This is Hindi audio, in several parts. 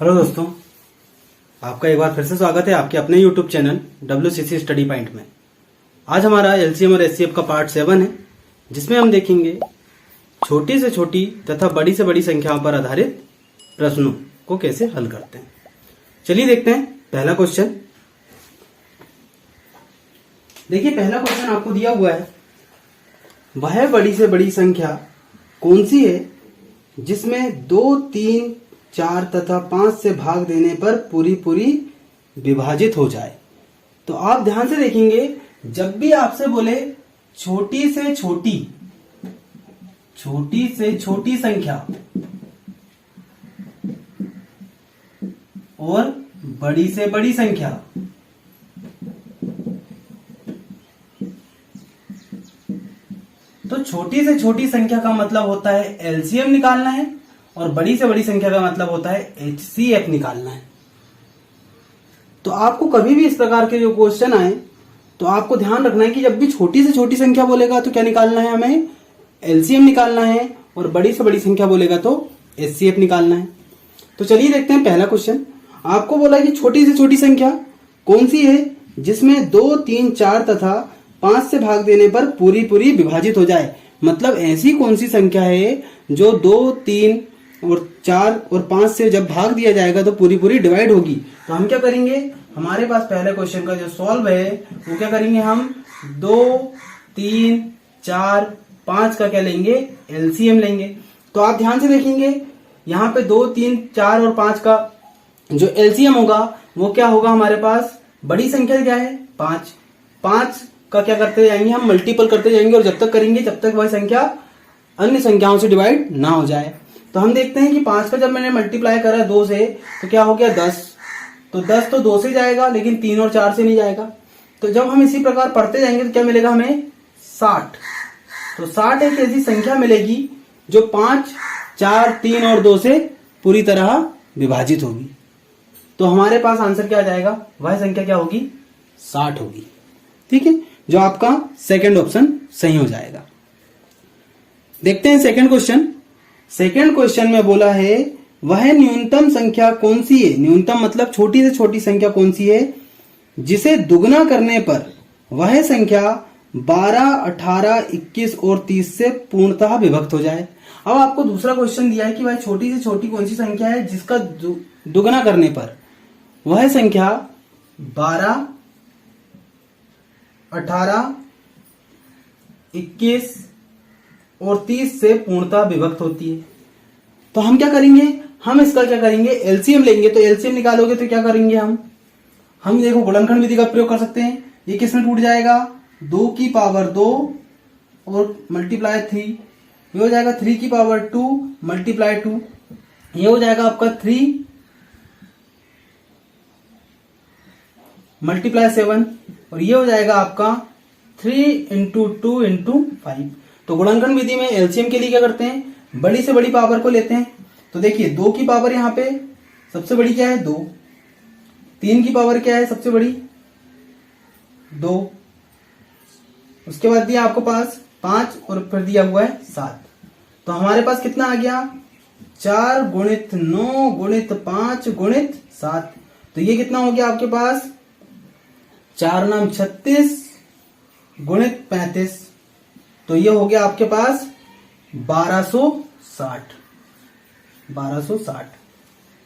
हेलो दोस्तों, आपका एक बार फिर से स्वागत है आपके अपने YouTube channel WCC study point में। आज हमारा LCM और SCF का पार्ट 7 है, जिसमें हम देखेंगे छोटी से छोटी तथा बड़ी से बड़ी संख्याओं पर आधारित प्रश्नों को कैसे हल करते हैं। चलिए देखते हैं पहला क्वेश्चन। देखिए, पहला क्वेश्चन आपको दिया हुआ है, वह बड़ी से बड़ी संख्या कौन सी है जिसमें 2, 3, 4 तथा 5 से भाग देने पर पूरी पूरी विभाजित हो जाए। तो आप ध्यान से देखेंगे, जब भी आपसे बोले छोटी से छोटी संख्या और बड़ी से बड़ी संख्या, तो छोटी से छोटी संख्या का मतलब होता है एलसीएम निकालना है और बड़ी से बड़ी संख्या का मतलब होता है एचसीएफ निकालना है। तो आपको कभी भी इस प्रकार के जो क्वेश्चन आए तो आपको ध्यान रखना है कि जब भी छोटी से छोटी संख्या बोलेगा तो क्या निकालना है, हमें एलसीएम निकालना है, और बड़ी से बड़ी संख्या बोलेगा तो एचसीएफ निकालना है। तो चलिए देखते हैं पहला क्वेश्चन। आपको बोला कि छोटी से छोटी संख्या कौन सी है जिसमें 2, 3, 4 तथा 5 से भाग देने पर पूरी पूरी विभाजित हो जाए। मतलब ऐसी कौन सी संख्या है जो 2, 3 और 4 और 5 से जब भाग दिया जाएगा तो पूरी पूरी डिवाइड होगी। तो हम क्या करेंगे, हमारे पास पहले क्वेश्चन का जो सॉल्व है वो क्या करेंगे, हम 2, 3, 4, 5 का क्या लेंगे, एलसीएम लेंगे। तो आप ध्यान से देखेंगे, यहाँ पे 2, 3, 4 और 5 का जो एलसीएम होगा वो क्या होगा, हमारे पास बड़ी संख्या क्या है 5। 5 का क्या करते जाएंगे, हम मल्टीपल करते जाएंगे और जब तक करेंगे जब तक वह संख्या अन्य संख्याओं से डिवाइड ना हो जाए। तो हम देखते हैं कि 5 का जब मैंने मल्टीप्लाई करा 2 से तो क्या हो गया 10। तो 10 तो 2 से जाएगा लेकिन 3 और 4 से नहीं जाएगा। तो जब हम इसी प्रकार पढ़ते जाएंगे तो क्या मिलेगा हमें 60। तो 60 एक ऐसी संख्या मिलेगी जो 5, 4, 3 और 2 से पूरी तरह विभाजित होगी। तो हमारे पास आंसर क्या आ जाएगा, वह संख्या क्या होगी, 60 होगी। ठीक है, जो आपका सेकंड ऑप्शन सही हो जाएगा। देखते हैं सेकंड क्वेश्चन। सेकंड क्वेश्चन में बोला है, वह न्यूनतम संख्या कौन सी है, न्यूनतम मतलब छोटी से छोटी संख्या कौन सी है जिसे दुगना करने पर वह संख्या 12, 18, 21 और 30 से पूर्णतः विभक्त हो जाए। अब आपको दूसरा क्वेश्चन दिया है कि वह छोटी से छोटी कौन सी संख्या है जिसका दुगना करने पर वह संख्या 12, 18, 21 और 30 से पूर्णतः विभक्त होती है। तो हम क्या करेंगे, हम इसका क्या करेंगे, एलसीएम लेंगे। तो एलसीएम निकालोगे तो क्या करेंगे, हम देखो गुणनखंड विधि का प्रयोग कर सकते हैं। ये किसमें टूट जाएगा, 2 की पावर 2 और मल्टीप्लाई 3, ये हो जाएगा 3 की पावर 2 मल्टीप्लाई 2, ये हो जाएगा आपका 3 मल्टीप्लाई 7 और ये हो जाएगा आपका 3 इंटू 2 इंटू 5। तो गुणनखंड विधि में एलसीएम के लिए क्या करते हैं, बड़ी से बड़ी पावर को लेते हैं। तो देखिए 2 की पावर यहाँ पे सबसे बड़ी क्या है 2, 3 की पावर क्या है सबसे बड़ी 2, उसके बाद दिया आपको पास 5 और फिर दिया हुआ है 7। तो हमारे पास कितना आ गया, 4 गुणित 9 गुणित 5 गुणित 7। तो ये कितना हो गया आपके पास, 4 नाम 36 गुणित 35। तो ये हो गया आपके पास 1260।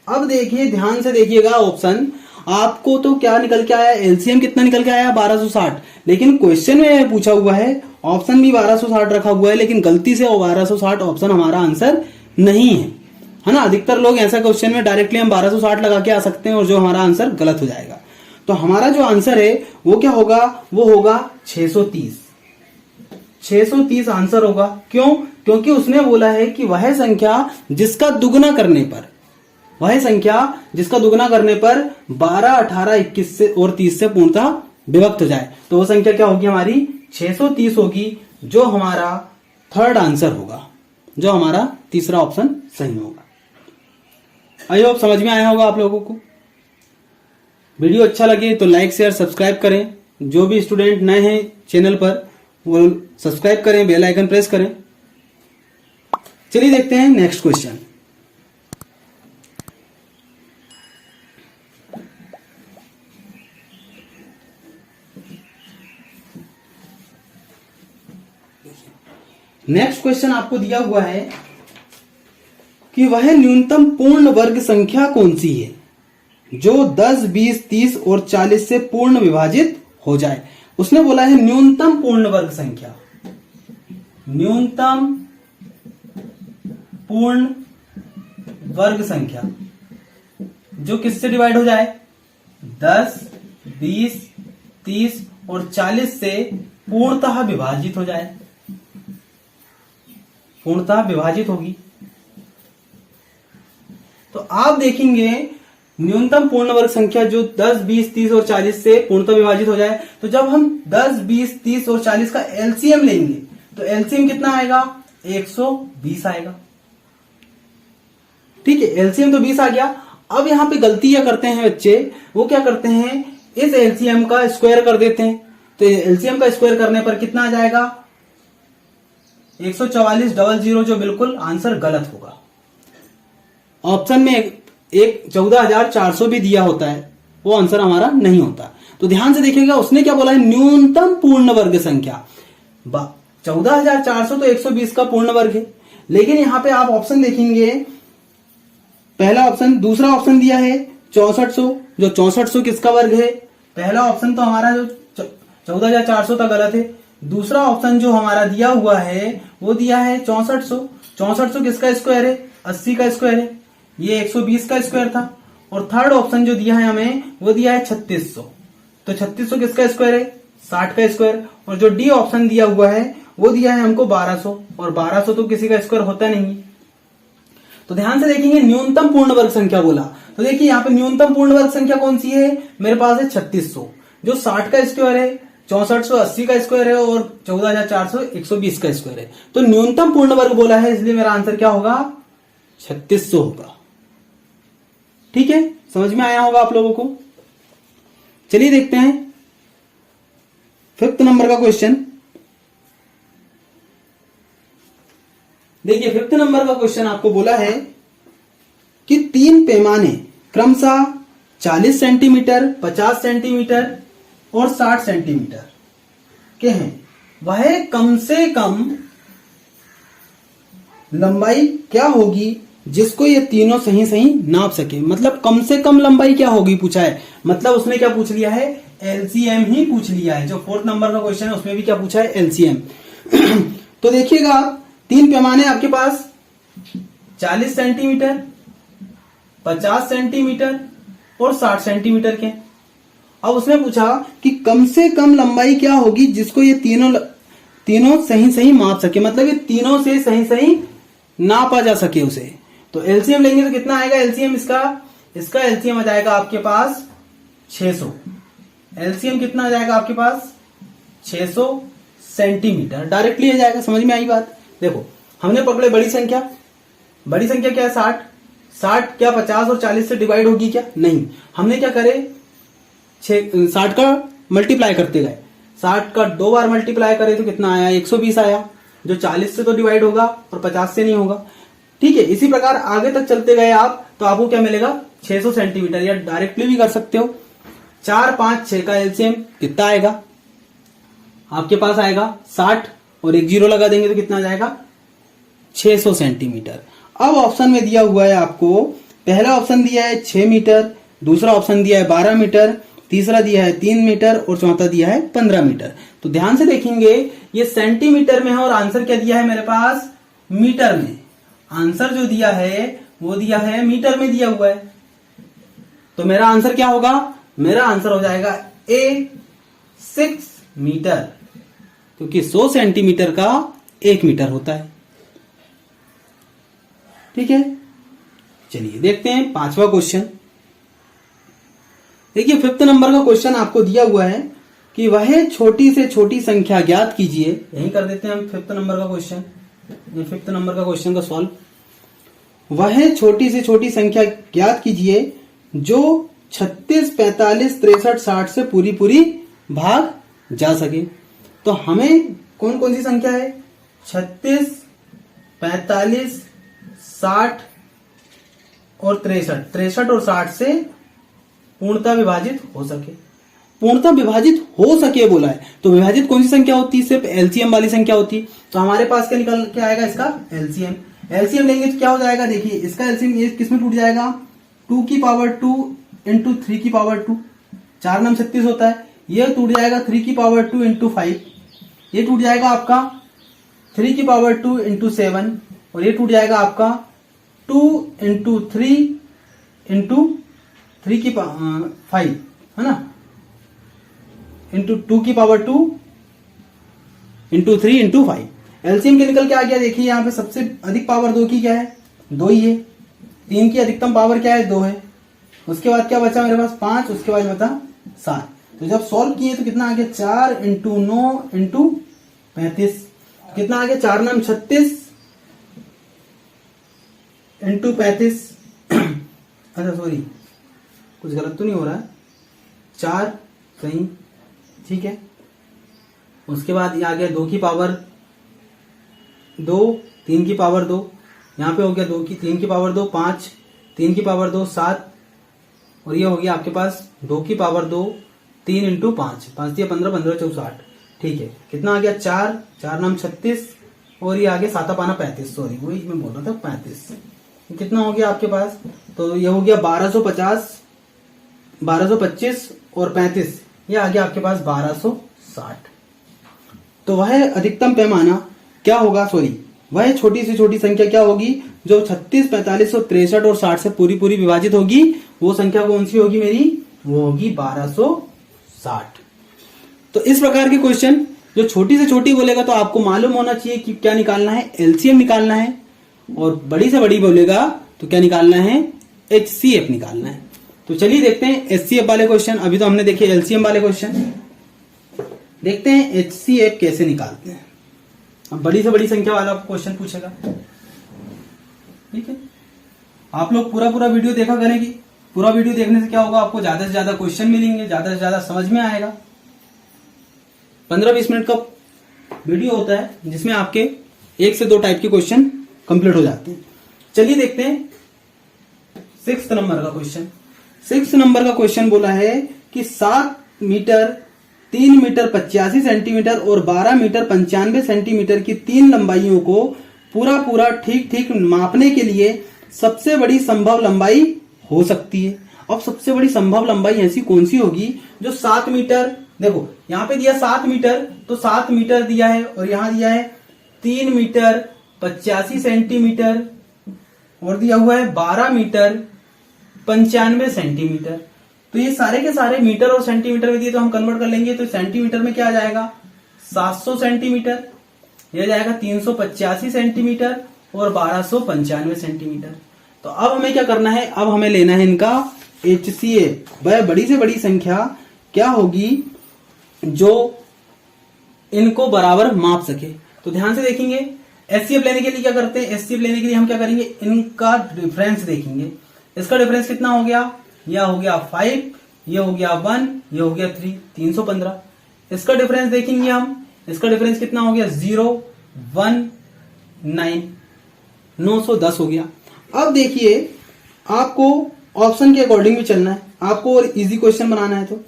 अब देखिए ध्यान से देखिएगा ऑप्शन, आपको तो क्या निकल के आया, एलसीएम कितना निकल के आया 1260, लेकिन क्वेश्चन में पूछा हुआ है ऑप्शन भी 1260 रखा हुआ है, लेकिन गलती से 1260 ऑप्शन हमारा आंसर नहीं है ना। अधिकतर लोग ऐसा क्वेश्चन में डायरेक्टली हम 1260 लगा के आ सकते हैं और जो हमारा आंसर गलत हो जाएगा। तो हमारा जो आंसर है वो क्या होगा, वो होगा 630। 630 आंसर होगा। क्यों, क्योंकि उसने बोला है कि वह संख्या जिसका दुगना करने पर 12, 18, 21 से और 30 से पूर्णतः विभक्त हो जाए। तो वो संख्या क्या होगी हमारी 630 होगी, जो हमारा थर्ड आंसर होगा, जो हमारा तीसरा ऑप्शन सही होगा। आई होप समझ में आया होगा आप लोगों को। वीडियो अच्छा लगे तो लाइक शेयर सब्सक्राइब करें। जो भी स्टूडेंट नए हैं चैनल पर वो सब्सक्राइब करें, बेल आइकन प्रेस करें। चलिए देखते हैं नेक्स्ट क्वेश्चन। नेक्स्ट क्वेश्चन आपको दिया हुआ है कि वह न्यूनतम पूर्ण वर्ग संख्या कौन सी है जो 10, 20, 30 और 40 से पूर्ण विभाजित हो जाए। उसने बोला है न्यूनतम पूर्ण वर्ग संख्या, न्यूनतम पूर्ण वर्ग संख्या जो किससे डिवाइड हो जाए, 10, 20, 30 और 40 से पूर्णतः विभाजित हो जाए, पूर्णतः विभाजित होगी। तो आप देखेंगे न्यूनतम पूर्ण वर्ग संख्या जो 10, 20, 30 और 40 से पूर्णतः विभाजित हो जाए, तो जब हम 10, 20, 30 और 40 का एलसीएम लेंगे तो एलसीएम कितना आएगा, 120 आएगा। ठीक है, एलसीएम तो 20 आ गया। अब यहां पे गलती क्या करते हैं बच्चे, वो क्या करते हैं, इस एलसीएम का स्क्वायर कर देते हैं। तो एलसीएम का स्क्वायर करने पर कितना आ जाएगा, 144,000, जो बिल्कुल आंसर गलत होगा। ऑप्शन में एक 14,400 भी दिया होता है, वो आंसर हमारा नहीं होता। तो ध्यान से देखिएगा, उसने क्या बोला है, न्यूनतम पूर्ण वर्ग संख्या। 14,400 तो 120 का पूर्ण वर्ग है, लेकिन यहां पे आप ऑप्शन देखेंगे, पहला ऑप्शन, दूसरा ऑप्शन दिया है 6400, जो 6400 किसका वर्ग है। पहला ऑप्शन तो हमारा जो 14,400 था गलत है, दूसरा ऑप्शन जो हमारा दिया हुआ है वो दिया है 6400। 6400 किसका स्क्वायर है, 80 का स्क्वायर है, ये 120 का स्क्वायर था। और थर्ड ऑप्शन जो दिया है हमें वो दिया है 3600, तो 3600 किसका स्क्वायर है, 60 का स्क्वायर। और जो डी ऑप्शन दिया हुआ है वो दिया है हमको 1200, और 1200 तो किसी का स्क्वायर होता नहीं। तो ध्यान से देखेंगे, न्यूनतम पूर्ण वर्ग संख्या बोला, तो देखिए यहाँ पे न्यूनतम पूर्ण वर्ग संख्या कौन सी है, मेरे पास है 3600, जो 60 का स्क्वायर है, 6400 80 का स्क्वायर है, और 14,400 120 का स्क्वायर है। तो न्यूनतम पूर्ण वर्ग बोला है, इसलिए मेरा आंसर क्या होगा, 3600 होगा। ठीक है, समझ में आया होगा आप लोगों को। चलिए देखते हैं 5th नंबर का क्वेश्चन। देखिए 5th नंबर का क्वेश्चन आपको बोला है कि 3 पैमाने क्रमशः 40 सेंटीमीटर, 50 सेंटीमीटर और 60 सेंटीमीटर के हैं, वह कम से कम लंबाई क्या होगी जिसको ये तीनों सही सही नाप सके। मतलब कम से कम लंबाई क्या होगी पूछा है, मतलब उसने क्या पूछ लिया है, एलसीएम ही पूछ लिया है। जो 4th नंबर का क्वेश्चन है उसमें भी क्या पूछा है, एलसीएम। तो देखिएगा, 3 पैमाने आपके पास 40 सेंटीमीटर, 50 सेंटीमीटर और 60 सेंटीमीटर के। अब उसने पूछा कि कम से कम लंबाई क्या होगी जिसको ये तीनों सही सही माप सके, मतलब ये तीनों से सही सही नापा जा सके उसे। तो एलसीएम लेंगे तो कितना आएगा एलसीएम, इसका एलसीएम आ जाएगा आपके पास 600। एलसीएम कितना आ जाएगा आपके पास, 600 सेंटीमीटर। डायरेक्टली आ जाएगा, समझ में आई बात। देखो हमने पकड़े बड़ी संख्या, बड़ी संख्या क्या है 60, 60 क्या 50 और 40 से डिवाइड होगी क्या, नहीं। हमने क्या करे, 60 का मल्टीप्लाई करते गए, 60 का 2 बार मल्टीप्लाई करे तो कितना आया, 120 आया, जो 40 से तो डिवाइड होगा और 50 से नहीं होगा। ठीक है, इसी प्रकार आगे तक चलते गए आप, तो आपको क्या मिलेगा, 600 सेंटीमीटर, या डायरेक्टली भी कर सकते हो। 4, 5, 6 का एलसीएम कितना आएगा आपके पास, आएगा 60, और एक 0 लगा देंगे तो कितना आ जाएगा, 600 सेंटीमीटर। अब ऑप्शन में दिया हुआ है आपको, पहला ऑप्शन दिया है 6 मीटर, दूसरा ऑप्शन दिया है 12 मीटर, तीसरा दिया है 3 मीटर और चौथा दिया है 15 मीटर। तो ध्यान से देखेंगे, ये सेंटीमीटर में है और आंसर क्या दिया है मेरे पास, मीटर में। आंसर जो दिया है वो दिया है मीटर में दिया हुआ है। तो मेरा आंसर क्या होगा, मेरा आंसर हो जाएगा ए 6 मीटर, क्योंकि 100 सेंटीमीटर का 1 मीटर होता है। ठीक है, चलिए देखते हैं 5वां क्वेश्चन। देखिए 5th नंबर का क्वेश्चन आपको दिया हुआ है कि वह छोटी से छोटी संख्या ज्ञात कीजिए। यही कर देते हैं हम 5th नंबर का क्वेश्चन, ये 5th नंबर का क्वेश्चन का सॉल्व। वह छोटी से छोटी संख्या ज्ञात कीजिए जो 36, 45, 63, 60 से पूरी पूरी भाग जा सके। तो हमें कौन कौन सी संख्या है, 36, 45, 60 और 63 और 60 से पूर्णतः विभाजित हो सके। पूर्णतः विभाजित हो सके बोला है, तो विभाजित कौन सी संख्या होती है? सिर्फ एलसीएम वाली संख्या होती है। तो हमारे पास क्या निकल के आएगा? इसका एलसीएम। एलसीएम लेंगे तो क्या हो जाएगा? देखिए इसका एलसीएम ये किसमें टूट जाएगा? 2 की पावर 2 इंटू 3 की पावर 2, 4 नाम 36 होता है, ये टूट जाएगा 3 की पावर 2 इंटू 5, ये टूट जाएगा आपका 3 की पावर 2 इंटू 7, और ये टूट जाएगा आपका 2 इंटू 3 इंटू 3 की 5, है ना, इंटू 2 की पावर 2 इंटू 3 इंटू 5। एलसीएम के निकल के आ गया। देखिए यहाँ पे सबसे अधिक पावर 2 की क्या है? 2 ही है। 3 की अधिकतम पावर क्या है? 2 है। उसके बाद क्या बचा मेरे पास? 5, उसके बाद बता 7। तो जब सॉल्व किए तो कितना आ गया? 4 इंटू 9 इंटू 35, कितना आ गया? 4 नाम 36 इंटू 35। अच्छा सॉरी, कुछ गलत तो नहीं हो रहा है? 4 सही, ठीक है। उसके बाद ये आ गया 2 की पावर 2, 3 की पावर 2, यहाँ पे हो गया 3 की पावर 2 5, 3 की पावर 2 7, और ये हो गया आपके पास 2 की पावर 2 3 इंटू 5, 5 दिया 15, 15 चौक 60, ठीक है। कितना आ गया? 4, 4 नाम 36, और ये आ गया 7 पाना 35, सॉरी वही मैं बोल रहा था 35। कितना हो गया आपके पास? तो ये हो गया 1250, 1225 और 35, ये आ गया आपके पास 1260। तो वह अधिकतम पैमाना क्या होगा? सॉरी, वह छोटी से छोटी संख्या क्या होगी जो 36, 45 और 63 और 60 से पूरी पूरी विभाजित होगी? वो संख्या कौन सी होगी मेरी? वो होगी 1260। तो इस प्रकार के क्वेश्चन जो छोटी से छोटी बोलेगा तो आपको मालूम होना चाहिए कि क्या निकालना है? एलसीएम निकालना है। और बड़ी से बड़ी बोलेगा तो क्या निकालना है? एचसीएफ निकालना है। तो चलिए देखते हैं एचसीएफ वाले क्वेश्चन। अभी तो हमने देखे एलसीएम वाले क्वेश्चन, देखते हैं एचसीएफ कैसे निकालते हैं। अब बड़ी से बड़ी संख्या वाला क्वेश्चन पूछेगा, ठीक है। आप लोग पूरा वीडियो देखा करेंगे। पूरा वीडियो देखने से क्या होगा? आपको ज्यादा से ज्यादा क्वेश्चन मिलेंगे, ज्यादा से ज्यादा समझ में आएगा। 15-20 मिनट का वीडियो होता है जिसमें आपके 1 से 2 टाइप के क्वेश्चन कंप्लीट हो जाते हैं। चलिए देखते हैं 6 नंबर का क्वेश्चन। 6 नंबर का क्वेश्चन बोला है कि 7 मीटर 3 मीटर 85 सेंटीमीटर और 12 मीटर 95 सेंटीमीटर की 3 लंबाइयों को पूरा ठीक ठीक मापने के लिए सबसे बड़ी संभव लंबाई हो सकती है। अब सबसे बड़ी संभव लंबाई ऐसी कौन सी होगी जो 7 मीटर, देखो यहाँ पे दिया 7 मीटर, तो 7 मीटर दिया है, और यहां दिया है 3 मीटर 85 सेंटीमीटर, और दिया हुआ है 12 मीटर 95 सेंटीमीटर। तो ये सारे के सारे मीटर और सेंटीमीटर में दिए, तो हम कन्वर्ट कर लेंगे। तो सेंटीमीटर में क्या आ जाएगा? 700 सेंटीमीटर, यह जाएगा 385 सेंटीमीटर और 1295 सेंटीमीटर। तो अब हमें क्या करना है? अब हमें लेना है इनका एचसीएफ। वह बड़ी से बड़ी संख्या क्या होगी जो इनको बराबर माप सके। तो ध्यान से देखेंगे, एचसीएफ लेने के लिए क्या करते हैं? एचसीएफ लेने के लिए हम क्या करेंगे? इनका डिफरेंस देखेंगे। इसका डिफरेंस कितना हो गया? यह हो गया 5, ये हो गया 1, ये हो गया 3, 315। इसका डिफरेंस देखेंगे हम, इसका डिफरेंस कितना हो गया? 0, 1, 9, 910 हो गया। अब देखिए, आपको ऑप्शन के अकॉर्डिंग भी चलना है, आपको और इजी क्वेश्चन बनाना है। तो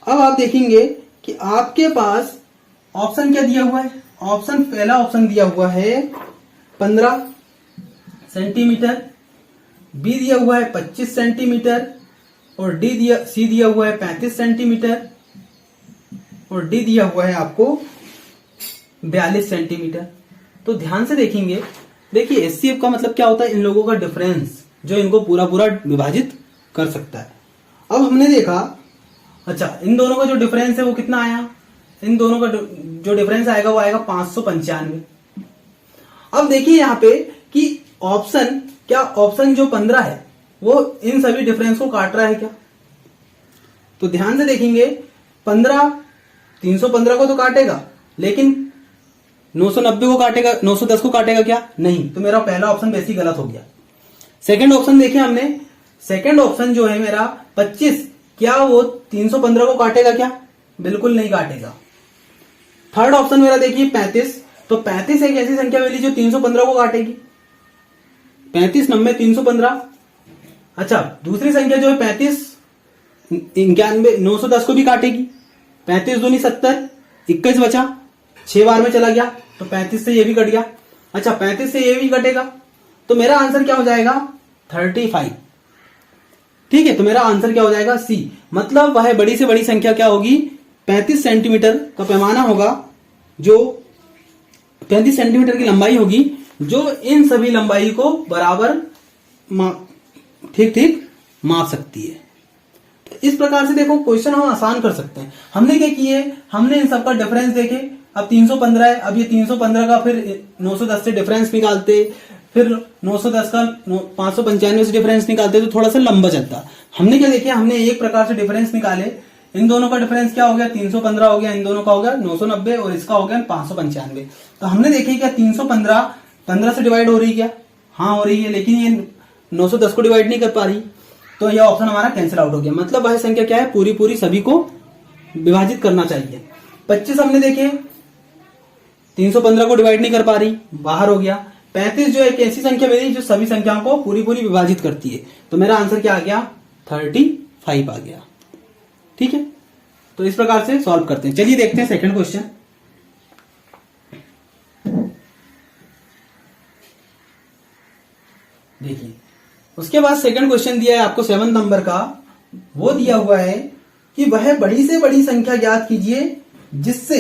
अब आप देखेंगे कि आपके पास ऑप्शन क्या दिया हुआ है? ऑप्शन, पहला ऑप्शन दिया हुआ है 15 सेंटीमीटर, बी दिया हुआ है 25 सेंटीमीटर, और सी दिया हुआ है 35 सेंटीमीटर, और डी दिया हुआ है आपको 42 सेंटीमीटर। तो ध्यान से देखेंगे, देखिए एचसीएफ का मतलब क्या होता है? इन लोगों का डिफरेंस जो इनको पूरा विभाजित कर सकता है। अब हमने देखा, अच्छा इन दोनों का जो डिफरेंस है वो कितना आया? इन दोनों का जो डिफरेंस आएगा वो आएगा 595। अब देखिए यहाँ पे कि ऑप्शन क्या, ऑप्शन जो 15 है वो इन सभी डिफरेंस को काट रहा है क्या? तो ध्यान से देखेंगे, 15 315 को तो काटेगा, लेकिन 990 को काटेगा, 910 को काटेगा क्या? नहीं। तो मेरा पहला ऑप्शन वैसे ही गलत हो गया। सेकंड ऑप्शन देखे हमने, सेकंड ऑप्शन जो है मेरा 25, क्या वो 315 को काटेगा क्या? बिल्कुल नहीं काटेगा। थर्ड ऑप्शन मेरा देखिए 35, तो 35 एक ऐसी संख्या मिली जो 315 को काटेगी। 35 90 315। अच्छा, दूसरी संख्या जो है 35 91 910 को भी काटेगी। 35 दूनी 70, 21 बचा, 6 बार में चला गया तो 35 से ये भी कट गया। अच्छा 35 से ये भी कटेगा तो मेरा आंसर क्या हो जाएगा 35। ठीक है, तो मेरा आंसर क्या हो जाएगा सी। मतलब वह बड़ी से बड़ी संख्या क्या होगी 35 सेंटीमीटर का पैमाना होगा, जो 35 सेंटीमीटर की लंबाई होगी, जो इन सभी लंबाई को बराबर ठीक ठीक माप सकती है। तो इस प्रकार से देखो क्वेश्चन हम आसान कर सकते हैं। हमने क्या किए, हमने इन सबका डिफरेंस देखे। अब 315 है, अब ये 315 का फिर 910 से डिफरेंस निकालते, फिर 910 का 595 से डिफरेंस निकालते, तो थोड़ा सा लंबा चलता। हमने क्या देखे, हमने एक प्रकार से डिफरेंस निकाले। इन दोनों का डिफरेंस क्या हो गया 315 हो गया, इन दोनों का हो गया 990 और इसका हो गया 595। तो हमने देखे क्या 315 15 से डिवाइड हो रही क्या, हाँ हो रही है, लेकिन ये 910 को डिवाइड नहीं कर पा रही, तो यह ऑप्शन हमारा कैंसिल आउट हो गया। मतलब वह संख्या क्या है पूरी पूरी सभी को विभाजित करना चाहिए। 25 हमने देखे 315 को डिवाइड नहीं कर पा रही, बाहर हो गया। 35 जो एक ऐसी संख्या मिली जो सभी संख्याओं को पूरी पूरी विभाजित करती है, तो मेरा आंसर क्या आ गया 35 आ गया। ठीक है, तो इस प्रकार से सॉल्व करते हैं। चलिए देखते हैं सेकंड क्वेश्चन। देखिए उसके बाद सेकंड क्वेश्चन दिया है आपको 7 नंबर का। वो दिया हुआ है कि वह बड़ी से बड़ी संख्या ज्ञात कीजिए जिससे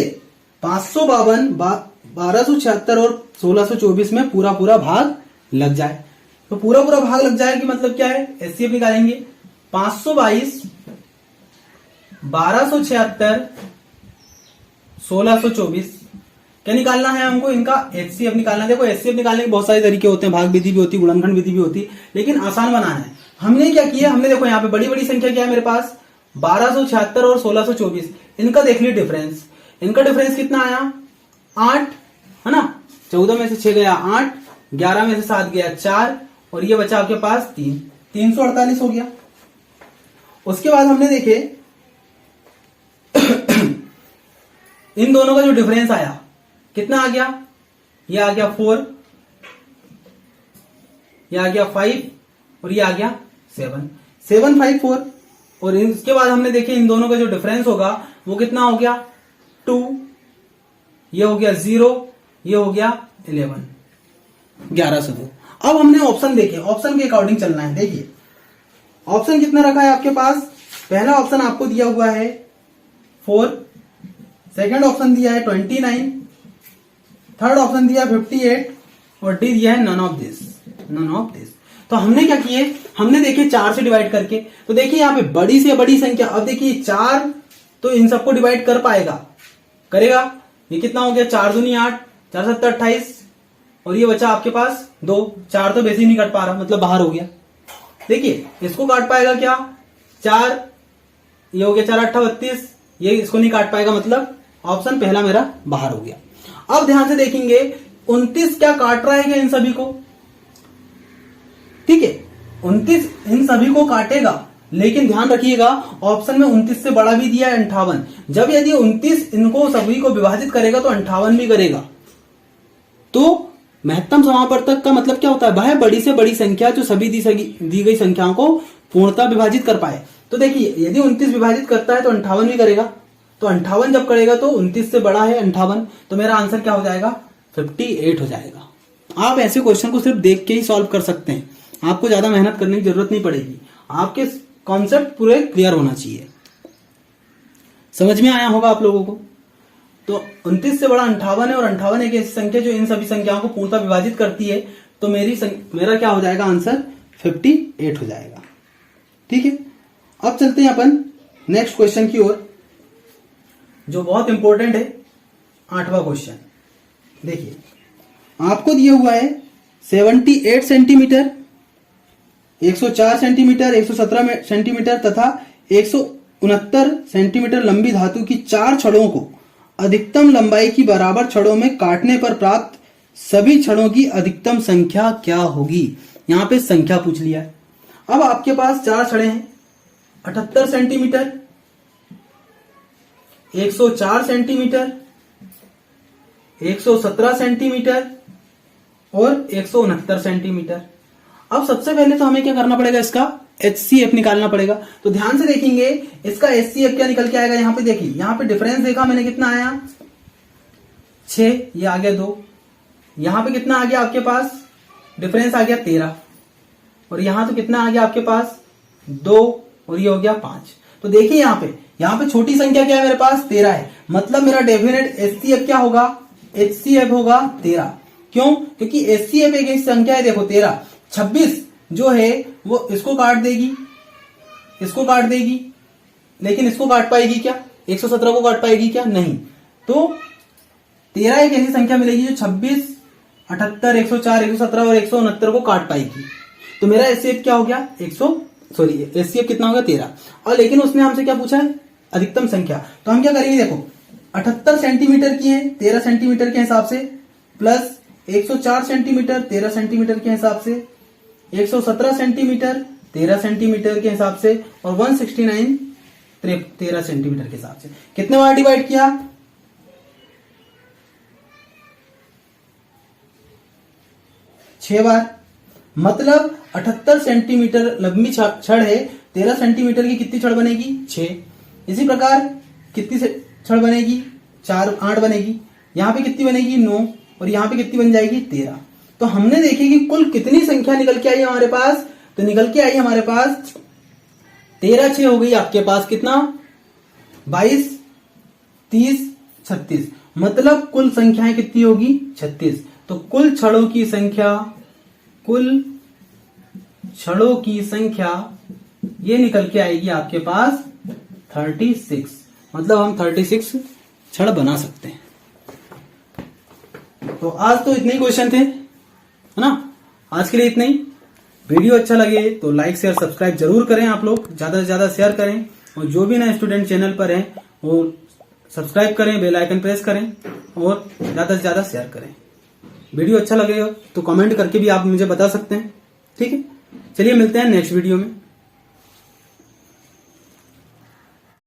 552, 1276 और 1624 में पूरा पूरा भाग लग जाए। तो पूरा पूरा भाग लग जाए कि मतलब क्या है, एचसीएफ निकालेंगे। 522, 1276, 1624 क्या निकालना है हमको, इनका एचसीएफ निकालना है। देखो एचसीएफ निकालने के बहुत सारे तरीके होते हैं, भाग विधि भी होती है, गुणनखंड विधि भी होती है, लेकिन आसान बनाना है। हमने क्या किया, हमने देखो यहाँ पे बड़ी बड़ी संख्या क्या है मेरे पास 1276 और 1624, इनका देख लीजिए डिफरेंस। इनका डिफरेंस कितना आया 8 है ना, 14 में से 6 गया 8, 11 में से 7 गया 4 और ये बचा आपके पास 3, 348 हो गया। उसके बाद हमने देखे इन दोनों का जो डिफरेंस आया कितना आ गया, ये आ गया 4, ये आ गया 5 और ये आ गया 7, 754। और इसके बाद हमने देखे इन दोनों का जो डिफरेंस होगा वो कितना हो गया 2, ये हो गया 0, ये हो गया 11, 11 से 2। अब हमने ऑप्शन देखे, ऑप्शन के अकॉर्डिंग चलना है। देखिए ऑप्शन कितना रखा है आपके पास, पहला ऑप्शन आपको दिया हुआ है 4, सेकंड ऑप्शन दिया है 29, थर्ड ऑप्शन दिया 58 और डी दिया है none of this, none of this. तो हमने क्या किए, हमने देखे 4 से डिवाइड करके। तो देखिए यहाँ पे बड़ी से बड़ी संख्या, अब देखिए 4 तो इन सबको डिवाइड कर पाएगा, करेगा। ये कितना हो गया 4 दूनी 8, 4 7 28 और ये बचा आपके पास 2, 4 तो वैसे ही नहीं कट पा रहा, मतलब बाहर हो गया। देखिए इसको काट पाएगा क्या 4, ये हो गया 4 8 32, ये इसको नहीं काट पाएगा, मतलब ऑप्शन पहला मेरा बाहर हो गया। अब ध्यान से देखेंगे 29 क्या काट रहा है क्या इन सभी को, ठीक है 29 इन सभी को काटेगा, लेकिन ध्यान रखिएगा ऑप्शन में 29 से बड़ा भी दिया है 58। जब यदि 29 इनको सभी को विभाजित करेगा तो 58 भी करेगा। तो महत्तम समापवर्तक का मतलब क्या होता है, वह बड़ी से बड़ी संख्या जो सभी दी गई संख्याओं को पूर्णतः विभाजित कर पाए। तो देखिए यदि 29 विभाजित करता है तो 58 भी करेगा, तो 58 जब करेगा तो 29 से बड़ा है 58, तो मेरा आंसर क्या हो जाएगा 58 हो जाएगा। आप ऐसे क्वेश्चन को सिर्फ देख के ही सॉल्व कर सकते हैं, आपको ज्यादा मेहनत करने की जरूरत नहीं पड़ेगी, आपके कॉन्सेप्ट पूरे क्लियर होना चाहिए। समझ में आया होगा आप लोगों को। तो 29 से बड़ा 58 है और 58 एक ऐसी संख्या जो इन सभी संख्याओं को पूर्णतः विभाजित करती है, तो मेरा क्या हो जाएगा आंसर 58 हो जाएगा। ठीक है, अब चलते हैं अपन नेक्स्ट क्वेश्चन की ओर, जो बहुत इंपॉर्टेंट है, 8वां क्वेश्चन। देखिए आपको दिया हुआ है 78 सेंटीमीटर, 104 सेंटीमीटर, 117 सेंटीमीटर तथा 169 सेंटीमीटर लंबी धातु की 4 छड़ों को अधिकतम लंबाई की बराबर छड़ों में काटने पर प्राप्त सभी छड़ों की अधिकतम संख्या क्या होगी। यहां पे संख्या पूछ लिया है। अब आपके पास 4 छड़े हैं, 78 सेंटीमीटर, 104 सेंटीमीटर, 117 सेंटीमीटर और 169 सेंटीमीटर। अब सबसे पहले तो हमें क्या करना पड़ेगा, इसका HCF निकालना पड़ेगा। तो ध्यान से देखेंगे इसका HCF क्या निकल के आएगा। यहाँ पे देखिए, यहाँ पे डिफरेंस देखा मैंने कितना आया 6, ये आ गया 2। यहाँ पे कितना आ गया आपके पास डिफरेंस आ गया 13, और यहाँ तो कितना आ गया आपके पास 2, और ये हो गया 5। तो देखिए यहाँ पे छोटी संख्या क्या है मेरे पास 13 है, मतलब मेरा डेफिनेट HCF क्या होगा, HCF होगा 13। क्यों? क्योंकि HCF एक ऐसी संख्या है, देखो 13, 26 जो है वो इसको काट देगी, इसको काट देगी, लेकिन इसको काट पाएगी क्या, 117 को काट पाएगी क्या, नहीं। तो 13 एक ऐसी संख्या मिलेगी जो 26, 78, 104, 117 और 169 को काट पाएगी। तो मेरा HCF क्या हो गया HCF कितना होगा 13। और लेकिन उसने हमसे क्या पूछा है, अधिकतम संख्या। तो हम क्या करेंगे, देखो 78 सेंटीमीटर की है 13 सेंटीमीटर के हिसाब से, प्लस 104 सेंटीमीटर 13 सेंटीमीटर के हिसाब से, 117 सेंटीमीटर 13 सेंटीमीटर के हिसाब से, और 169 13 सेंटीमीटर के हिसाब से। कितने बार डिवाइड किया, 6 बार। मतलब 78 सेंटीमीटर लंबी छड़ है, 13 सेंटीमीटर की कितनी छड़ बनेगी 6। इसी प्रकार कितनी छड़ बनेगी 4, 8 बनेगी। यहां पे कितनी बनेगी 9, और यहां पे कितनी बन जाएगी 13। तो हमने देखी कि कुल कितनी संख्या निकल के आई हमारे पास, तो निकल के आई हमारे पास 13, 6 हो गई आपके पास कितना 22, 30, 36। मतलब कुल संख्याएं कितनी होगी 36। तो कुल छड़ों की संख्या ये निकल के आएगी आपके पास 36। मतलब हम 36 छड़ बना सकते हैं। तो आज तो इतने ही क्वेश्चन थे, है ना। आज के लिए इतना ही। वीडियो अच्छा लगे तो लाइक शेयर सब्सक्राइब जरूर करें, आप लोग ज्यादा से ज्यादा शेयर करें, और जो भी नए स्टूडेंट चैनल पर हैं वो सब्सक्राइब करें, बेल आइकन प्रेस करें, और ज्यादा से ज्यादा शेयर करें। वीडियो अच्छा लगेगा तो कमेंट करके भी आप मुझे बता सकते हैं, ठीक है। चलिए मिलते हैं नेक्स्ट वीडियो में।